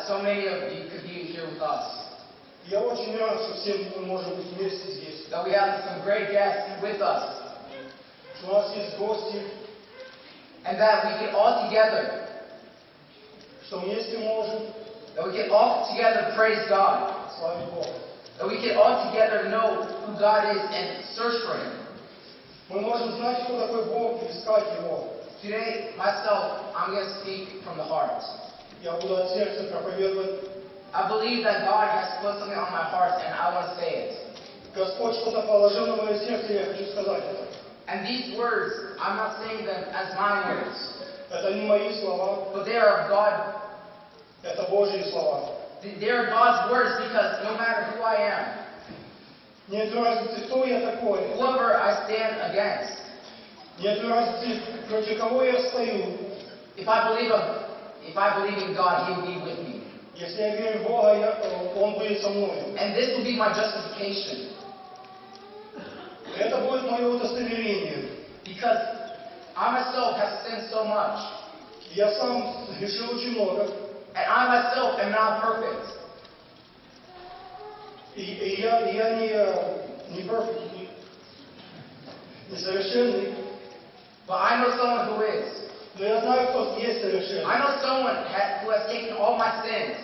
So many of you could be here with us. Я очень рад, что все мы можем быть вместе здесь. That we have some great guests with us. Что у нас есть гости. And that we can all together. Что вместе можем. That we can all together praise God. Славить Бога. That we can all together know who God is and search for Him. Мы можем знать, кто такой Бог, и искать Его. Today, myself, I'm going to speak from the heart. Я буду от сердца проповедовать. I believe that God has put something on my heart and I want to say it. Господь что-то положил на мое сердце, и я хочу сказать это. And these words, I'm not saying them as my words. Это не мои слова. But they are of God. Это Божьи слова. They are God's words because no matter who I am, Нет разницы, кто я такой. whoever I stand against, Нет разницы, против кого я стою. if I believe in God, He will be with me. Если я верю в Бога, Он будет со мной. And this will be my justification. Это будет мое удостоверение. Because I myself have sinned so much. Я сам грешил очень много. And I myself am not perfect. И я не perfect, несовершенный. But I know someone who is. Но я знаю, кто есть совершенный. I know someone who has taken all my sins.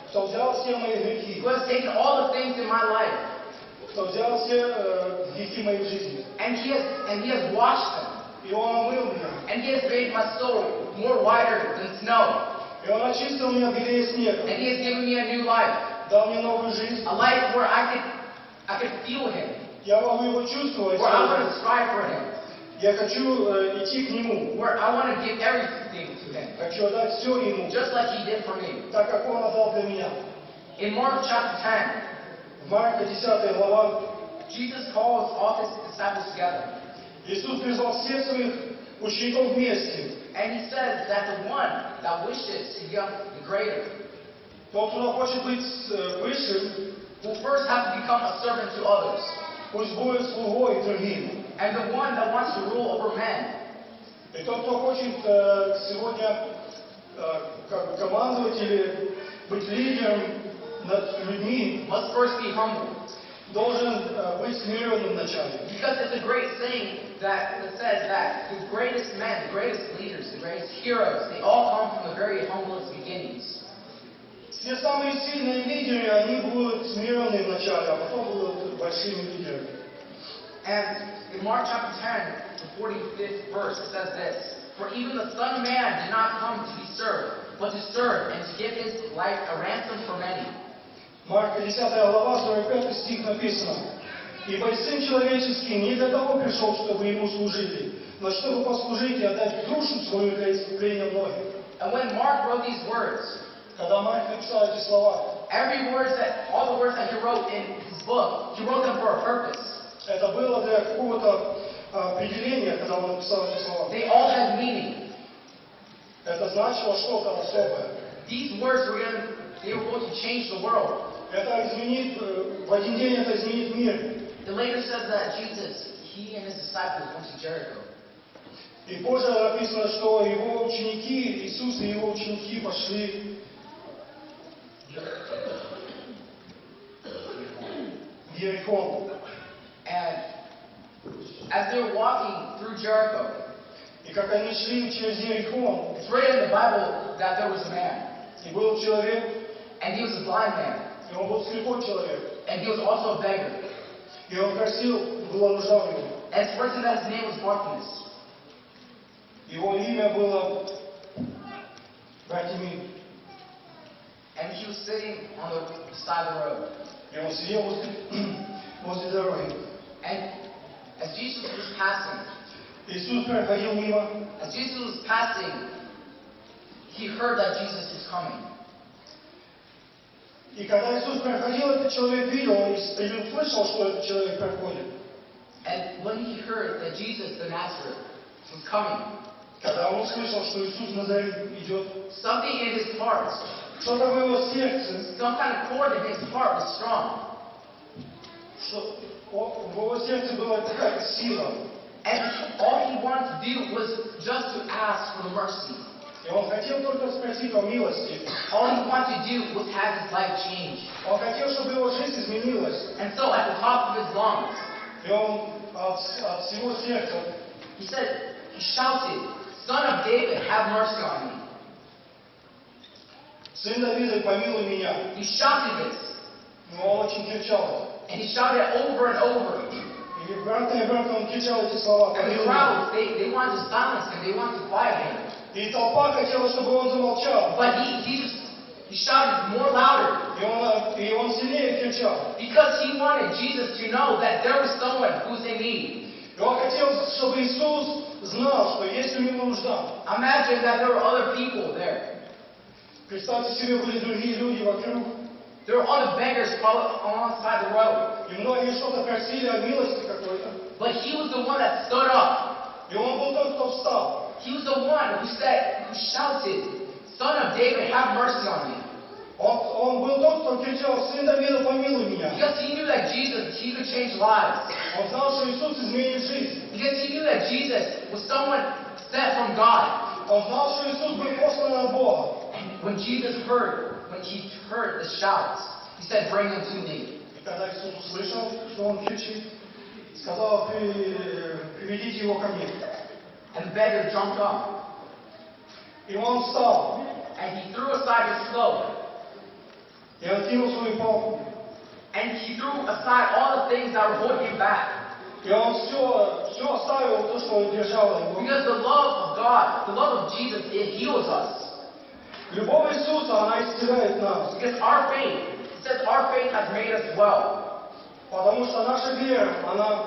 Кто взял все мои грехи. Who has taken all the things in my life. Кто взял все грехи моей жизни. And he has washed them. И Он омыл меня. And He has made my soul more whiter than snow. И Он очистил меня белее снега. And He has given me a new life. Дал мне новую жизнь. A life where I could feel Him. Я могу Его чувствовать. Where I want to strive for Him. Я хочу идти к Нему. Where I want to give everything to Him. Хочу отдать все Ему. Just like He did for me. Так как Он отдал для меня. In Mark chapter 10, В Марка 10 глава Jesus calls all His disciples together. Иисус призвал всех своих учеников вместе. And He says that the one that wishes to become the greater Тот, кто хочет быть высшим, will first have to become a servant to others. пусть будет слугой другим. And the one that wants to rule over men И тот, кто хочет сегодня командовать или быть лидером над людьми, must first be humble. должен быть смиренным вначале. Because it's a great saying that says that the greatest men, the greatest leaders, the greatest heroes, they all come from the very humblest beginnings. Все самые сильные лидеры, они будут смиренные вначале, а потом будут большими лидерами. And in Mark chapter 10, the 45th verse, it says this: For even the Son of Man did not come to be served, but to serve and to give His life a ransom for many. Марка 10 глава, 45 стих написано: «Ибо Сын Человеческий не для того пришел, чтобы Ему служили, но чтобы послужить и отдать душу свою для искупления многих». And when Mark wrote these words, Когда Марк написал эти слова, all the words that he wrote in his book, he wrote them for a purpose. это было для какого-то определения, когда он написал эти слова. They all had meaning. Это значило что-то особое. These words they were going to change the world. Это изменит, в один день это изменит мир. It later says that Jesus, He and His disciples went to Jericho. И позже написано, что его ученики, Иисус и его ученики пошли в Иерихон. And as they were walking through Jericho, И как они шли через Иерихон, it's written in the Bible that there was a man, и был человек, and he was a blind man, и он был слепой человек, and he was also a beggar. и он просил, была нужда у него. And it's written that his name was Bartimaeus. Его имя было Бартимей. And he was sitting on the side of the road. И он сидел возле дороги. And as Jesus was passing, Иисус проходил мимо. as Jesus was passing, he heard that Jesus was coming. И когда Иисус проходил, этот человек видел и услышал, что этот человек проходит. And when he heard that Jesus the Nazareth was coming, Когда он услышал, что Иисус Назарет идет, something in his heart, что-то в его сердце, some kind of chord in his heart was strong. что в его сердце была какая-то сила. And all he wanted to do was just to ask for the mercy. И он хотел только спросить о милости. All he wanted to do was have his life change. Он хотел, чтобы его жизнь изменилась. And so at the top of his lungs, И он от всего сердца, he shouted, "Son of David, have mercy on me." сын Давида, помилуй меня. He shouted this. Но он очень кричал. And he shouted it over and over. И обратно он кричал эти слова. And the Помилуй меня. crowd, they wanted to silence him. They wanted to quiet him. И толпа хотела, чтобы он замолчал. But he shouted more louder. И он сильнее кричал. Because he wanted Jesus to know that there was someone who's in need. И он хотел, чтобы Иисус знал, что есть у него нужда. Imagine that there were other people there. Представьте себе, были другие люди вокруг. There were other beggars alongside the road. И многие что-то просили о милости какой-то. But he was the one that stood up. И он был тот, кто встал. He was the one who shouted, "Son of David, have mercy on me." Он был тот, кто кричал: сын Давида, помилуй меня. Because he knew that Jesus, he could change lives. Он знал, что Иисус изменит жизнь. Because he knew that Jesus was someone sent from God. Он знал, что Иисус был послан от Бога. When he heard the shouts, he said, "Bring him to me." И когда Иисус услышал, что он кричит, сказал: приведите его ко мне. And the beggar jumped up. И он встал. And he threw aside his cloak. И откинул свою палку. And he threw aside all the things that were holding him back. И он все оставил, то, что держало его. Because the love of God, the love of Jesus, it heals us. Любовь Иисуса, она исцеляет нас. Because our faith, it says our faith has made us well. Потому что наша вера, она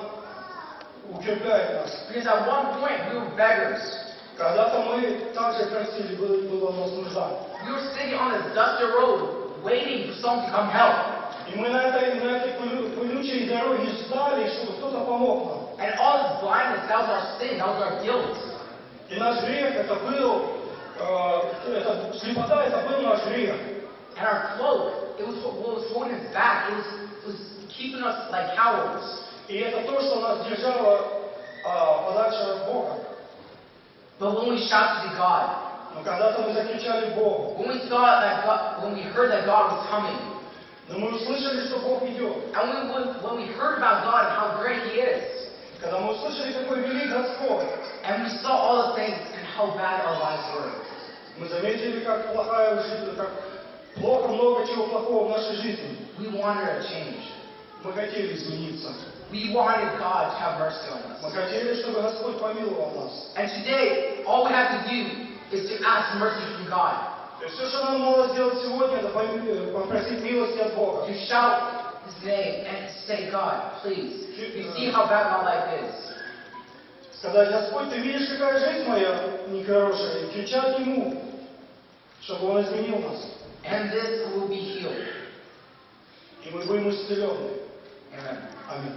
укрепляет нас. Because at one point we were beggars. Когда-то мы также просили, была у нас нужда. We were sitting on this dusty road, waiting for someone to come help. И мы на этой колючей дороге ждали, чтобы кто-то помог нам. And all this blindness, that was our sin, that was our guilt. И наш грех, это слепота, это был наш грех. And our cloak, it was what was holding us back. It was keeping us like cowards. И это то, что нас держало подальше от Бога. But when we shouted to God, Но когда-то мы закричали Богу. when we heard that God was coming, Но мы услышали, что Бог идет. and when we heard about God and how great He is, Когда мы услышали, какой велик Господь, and we saw all the things and how bad our lives were, мы заметили, как плохая жизнь, как плохо, много чего плохого в нашей жизни. we wanted a change. Мы хотели измениться. We wanted God to have mercy on Мы us. хотели, чтобы Господь помиловал нас. And today, all we have to do is to ask mercy from God, И все, что нам надо сделать сегодня, это попросить милости от Бога. to shout His name and say, "God, please, you see how bad my life is. Сказать: Господь, ты видишь, какая жизнь моя нехорошая, и кричать Ему, чтобы Он изменил нас. And this will be healed." И мы будем исцелены. Amen. Аминь.